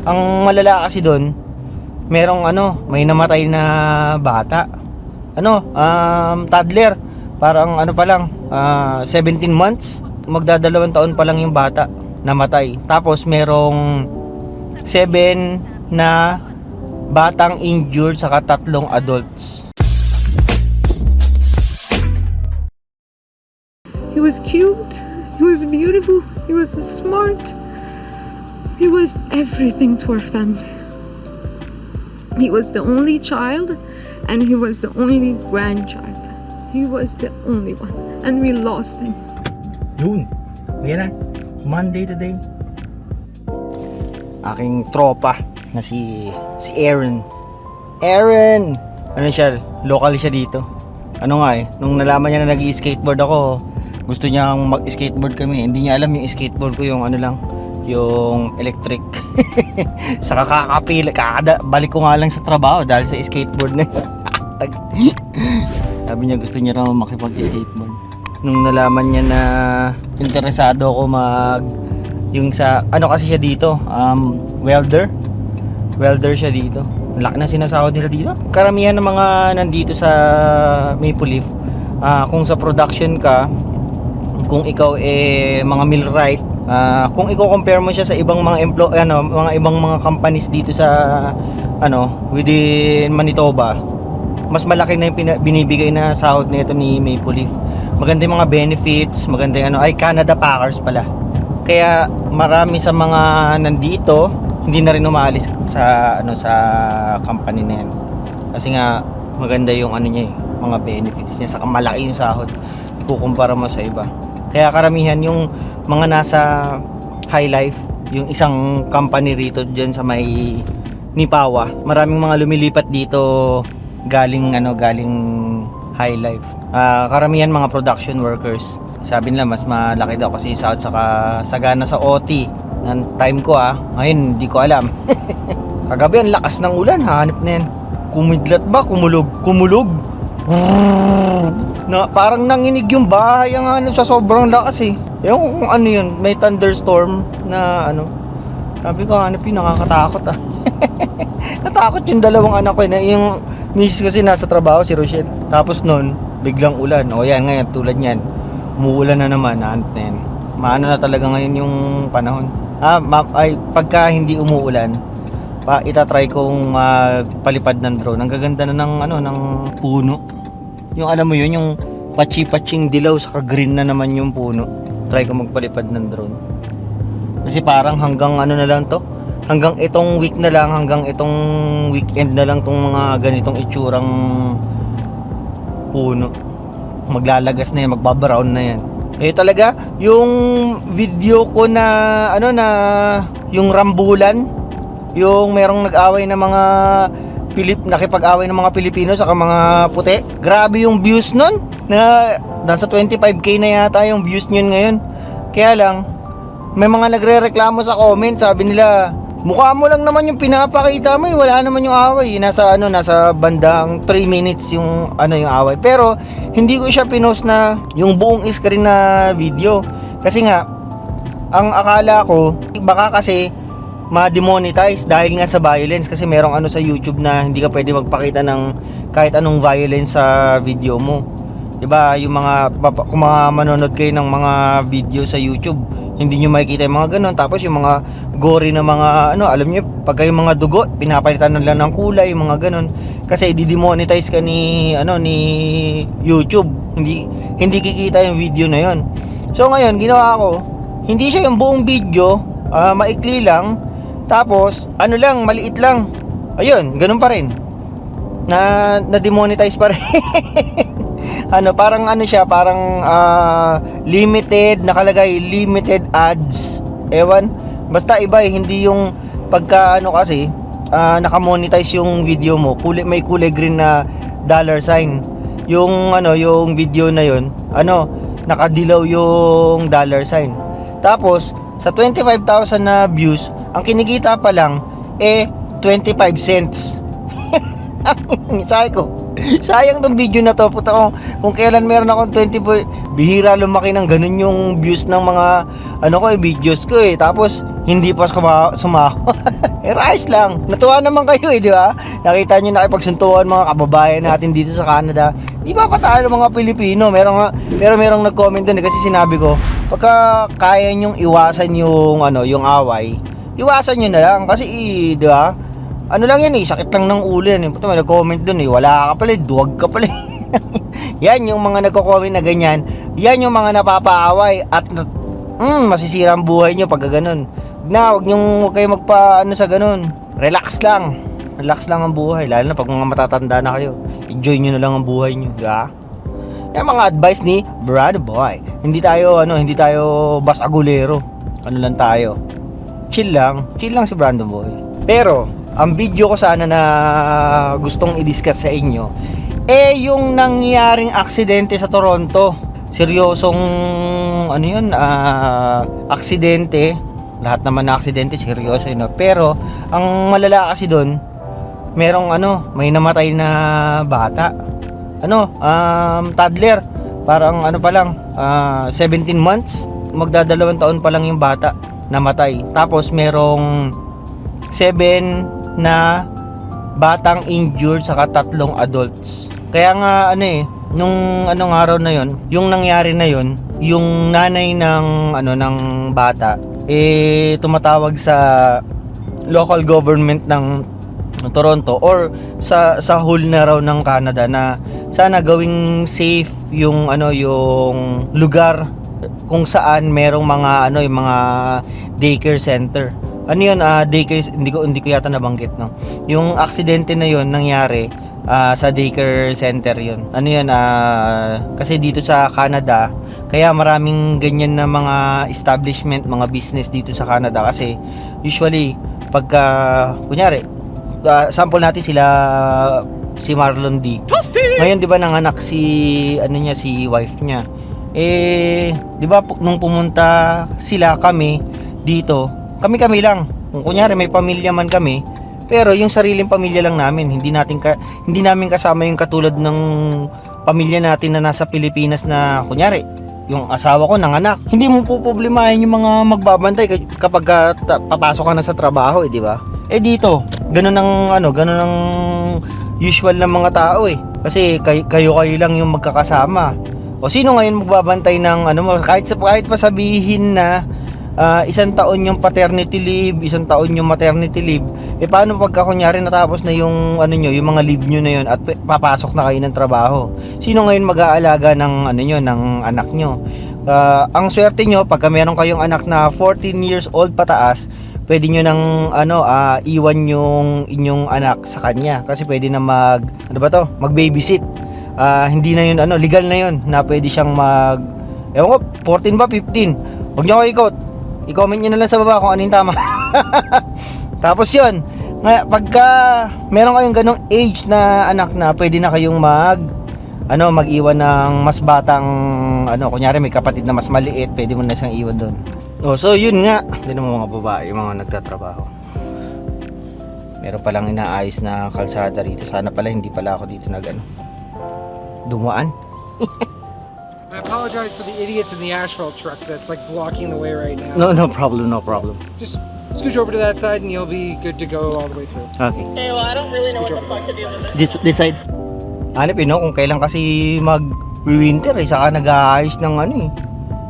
Ang malala kasi doon, merong may namatay na bata. Toddler. Parang pa lang, 17 months. Magdadalawang taon pa lang yung bata, namatay. Tapos merong 7 na batang injured, saka 3 adults. He was cute, he was beautiful, he was smart. He was everything to our family. He was the only child and he was the only grandchild. He was the only one and we lost him. Yun. Yan na. Monday today. Aking tropa na si Aaron. Aaron! Siya? Local siya dito. Nung nalaman niya na nag-i-skateboard ako, gusto niyang mag-skateboard kami. Hindi niya alam yung skateboard ko, yung yung electric. Sa balik ko nga lang sa trabaho dahil sa skateboard na sabi niya gusto niya raw makipag-skateboard. Nung nalaman niya na interesado ako yung sa kasi siya dito, welder siya dito. Laki na sinasahod nila dito. Karamihan ng mga nandito sa Maple Leaf, kung sa production ka, kung ikaw mga millwright, kung i-compare mo siya sa ibang mga mga ibang mga companies dito sa within Manitoba, mas malaki na yung binibigay na sahod nito ni Maple Leaf. Maganda yung mga benefits, maganda yung Canada Packers pala. Kaya marami sa mga nandito hindi na rin umaalis sa sa company na yan. Kasi nga maganda yung niya mga benefits niya, saka malaki yung sahod ikukumpara mo sa iba. Kaya karamihan yung mga nasa High Life, yung isang company rito dyan sa may Nipawa, maraming mga lumilipat dito galing High Life. Karamihan mga production workers. Sabi nila mas malaki daw kasi sahod, saka sagana sa OT ng time ko. Ngayon hindi ko alam. Kagabi ang lakas ng ulan, hanip na yan. Kumidlat ba? Kumulog. Na parang nanginig yung bahay sa sobrang lakas eh. Ewan ko kung yun, may thunderstorm na Sabi ko yun, nakakatakot Natakot yung dalawang anak ko na yung misis kasi nasa trabaho, si Rochelle. Tapos nun, biglang ulan. Yan ngayon, tulad yan, umuulan na naman, hanip na yan. Maano na talaga ngayon yung panahon. Pagka hindi umuulan, itatry kong magpalipad ng drone. Ang gaganda na ng puno. Yung alam mo yun, yung patsi-patsing dilaw saka green na naman yung puno. Try ko magpalipad ng drone. Kasi parang hanggang na lang to. Hanggang itong week na lang, hanggang itong weekend na lang tong mga ganitong itsurang puno. Maglalagas na yan, magbabrown na yan. Kaya talaga, yung video ko na yung rambulan, yung merong nag-away na mga nakipag-away ng mga Pilipino sa mga puti. Grabe yung views nun. Nasa 25k na yata yung views nyon ngayon. Kaya lang, may mga nagre-reklamo sa comment. Sabi nila, mukha mo lang naman yung pinapakita mo, wala naman yung away. Nasa bandang 3 minutes yung yung away. Pero hindi ko siya pinost na yung buong screen na video. Kasi nga, ang akala ko baka kasi ma-demonetize dahil nga sa violence, kasi merong sa YouTube na hindi ka pwede magpakita ng kahit anong violence sa video mo. 'Di ba? Yung kung manonood kayo ng mga video sa YouTube, hindi niyo makikita yung mga ganun. Tapos yung mga gory na mga alam niyo, pag yung mga dugo, pinapalitan na lang ng kulay, yung mga ganun. Kasi i-demonetize ka ni YouTube. Hindi kikita yung video na 'yon. So ngayon, ginawa ko, hindi siya yung buong video, maikli lang. Tapos, lang, maliit lang. Ayun, ganun pa rin. Na-demonetize pa rin. Parang siya, parang limited, nakalagay limited ads. Ewan, basta iba hindi yung pagka kasi naka-monetize yung video mo, may kulay green na dollar sign. Yung yung video na yun, nakadilaw yung dollar sign. Tapos, sa 25,000 na views, ang kinikita pa lang 25 cents. Sabi ko, sayang tong video na to. Puta ko, kung kailan meron akong 20, bihira lumaki ng ganun yung views ng mga videos ko Tapos hindi pa sumahod. Pero ayos lang. Natuwa naman kayo di ba? Nakita nyo nakipagsuntukan mga kababayan natin dito sa Canada. Di ba patalo mga Pilipino? Merong nag-comment doon kasi sinabi ko, pagka kaya nyong iwasan yung away, iwasan nyo na lang kasi di ba? Ano lang yan sakit lang ng ulo yan. Puto may nag-comment doon wala ka pala, duwag ka pala. Yan yung mga nagko-comment na ganyan. Yan yung mga napapaaway at masisira ang buhay nyo pag ganun. Huwag kayo sa ganun. Relax lang ang buhay, lalo na pag mga matatanda na kayo. Enjoy nyo na lang ang buhay nyo, di ba? Yan mga advice ni Brother Boy. Hindi tayo bas-agulero. Ano lang tayo, chill lang si Brandon Boy. Pero ang video ko sana na gustong i-discuss sa inyo yung nangyaring aksidente sa Toronto. Seryosong aksidente. Lahat naman na aksidente seryoso yun. Pero ang malala kasi doon, merong may namatay na bata. Toddler. Parang pa lang, 17 months. Magdadalawang taon pa lang yung bata namatay. Tapos merong 7 na batang injured saka 3 adults. Kaya nga nung araw na yon, yung nangyari na yon, yung nanay ng bata tumatawag sa local government ng Toronto or sa whole na raw ng Canada na sana gawing safe yung yung lugar kung saan merong mga yung mga daycare center. Daycare, hindi ko yata nabanggit, no. Yung aksidente na yon nangyari sa daycare center yun. Kasi dito sa Canada, kaya maraming ganyan na mga establishment, mga business dito sa Canada kasi usually pagka kunyari sample natin si Marlon D. Ngayon 'di ba nanganak si wife niya. Di ba nung pumunta kami dito, kami lang. Kung kunyari may pamilya man kami, pero yung sariling pamilya lang namin, hindi namin kasama yung katulad ng pamilya natin na nasa Pilipinas na kunyari yung asawa ko nanganak. Hindi mo po problemahin yung mga magbabantay kapag papasok ka na sa trabaho, di ba? Dito, ganun ang usual ng mga tao Kasi kayo lang yung magkakasama. O sino ngayon magbabantay ng kahit pa sabihin na isang taon yung paternity leave, isang taon yung maternity leave, paano pagka kunyari natapos na yung yung mga leave nyo na yun at papasok na kayo ng trabaho? Sino ngayon mag-aalaga ng ng anak nyo? Ang swerte nyo pagka meron kayong anak na 14 years old pataas, pwede nyo nang iwan yung inyong anak sa kanya kasi pwede na mag-babysit. Hindi na yun legal na yun na pwede siyang ewan ko 14 ba 15. Huwag nyo kayo ikot. I-comment nyo na lang sa baba kung anong tama. Tapos yun, pagka meron kayong ganong age na anak na, pwede na kayong mag-iwan ng mas batang kunyari may kapatid na mas maliit, pwede mo na siyang iwan doon. So yun nga, din mga babae, mga nagtatrabaho. Meron palang inaayos na kalsada rito. Sana pala hindi pala ako dito dumaan. I apologize for the idiots in the asphalt truck that's blocking the way right now. No problem. Just scooch over to that side and you'll be good to go all the way through. Okay. Okay, well, I don't really know what the fuck to do with it. This side. Kung kailan kasi mag-winter saka nag-aayos ng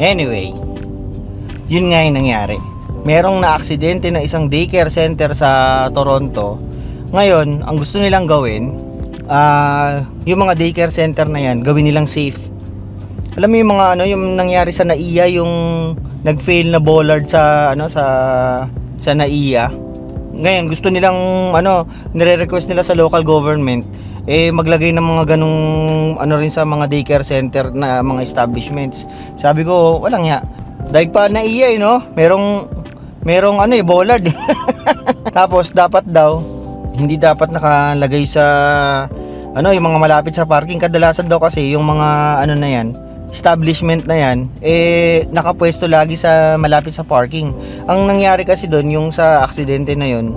Anyway, yun nga yung nangyari. Merong na-aksidente na isang daycare center sa Toronto. Ngayon, ang gusto nilang gawin, yung mga daycare center na yan, gawin nilang safe. Alam mo yung mga yung nangyari sa NAIA, yung nag-fail na bollard sa NAIA. Ngayon gusto nilang nire-request nila sa local government maglagay ng mga ganung rin sa mga daycare center na mga establishments. Sabi ko, walang ya. Dahil pa NAIA merong bollard. Tapos hindi dapat nakalagay sa yung mga malapit sa parking. Kadalasan daw kasi yung mga na yan, establishment na yan nakapwesto lagi sa malapit sa parking. Ang nangyari kasi doon yung sa aksidente na yun,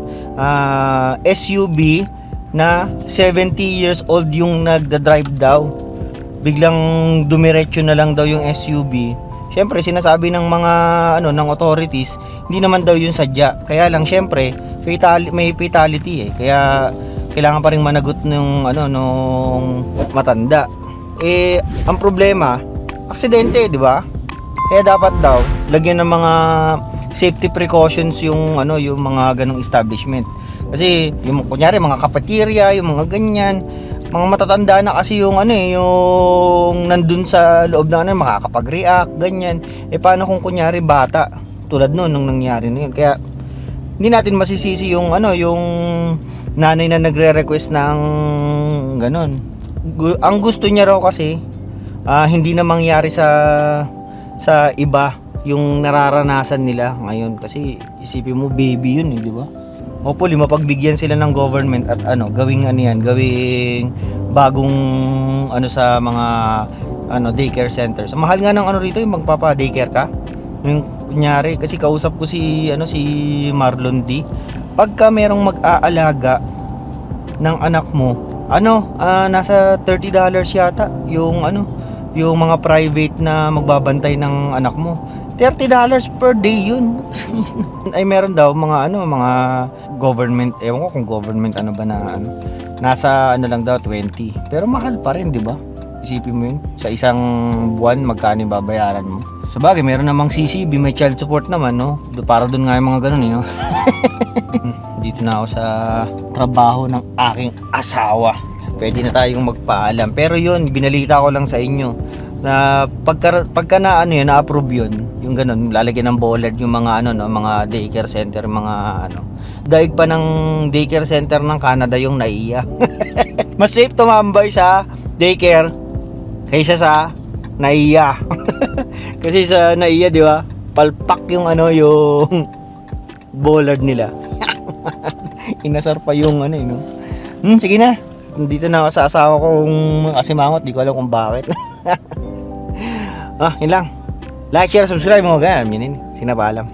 SUV na 70 years old yung nagda-drive daw, biglang dumiretso na lang daw yung SUV, syempre sinasabi ng mga ng authorities, hindi naman daw yun sadya. Kaya lang syempre, may fatality eh. Kaya kailangan pa ring managot nung nung matanda. Eh ang problema, aksidente, di ba? Kaya dapat daw lagyan ng mga safety precautions yung yung mga ganong establishment. Kasi yung kunyari mga cafeteria, yung mga ganyan, mga matatanda na kasi yung yung nandun sa loob na makakapag-react, ganyan. Eh paano kung kunyari bata, tulad nung nangyari na yun. Kaya hindi natin masisisi yung yung nanay na nagre-request ng ganon. Ang gusto niya raw kasi hindi na mangyari sa iba yung nararanasan nila ngayon, kasi isipin mo baby yun di ba? Hopefully mapagbigyan sila ng government at gawing gawing bagong sa mga daycare centers. Mahal nga ng rito yung magpapa daycare ka. Yung kunyari kasi kausap ko si Marlon D. Pagka merong mag-aalaga ng anak mo, nasa $30 yata yung yung mga private na magbabantay ng anak mo. $30 per day yun. Ay meron daw mga mga government, ewan ko kung government ba na nasa lang daw 20. Pero mahal pa rin, di ba? Isipin mo yun, sa isang buwan magkano babayaran mo. Sabagay, meron namang CCB, may child support naman, no? Para doon nga yung mga ganun, no? Dito na ako sa trabaho ng aking asawa. Pwede na tayong magpaalam. Pero yun, binalita ko lang sa inyo na pagka na na-approve yun, yung ganun, lalagyan ng bollard yung mga mga daycare center, mga daig pa ng daycare center ng Canada yung NAIA. Mas safe tumambay sa daycare kaysa sa NAIA. Kasi sa NAIA, di ba, palpak yung yung bollard nila. Inasar pa yung sige na, dito na ako sa asawa kong asimangot, di ko alam kung bakit. Yun lang. Like, share, subscribe mo. Ganyan, sinabalam.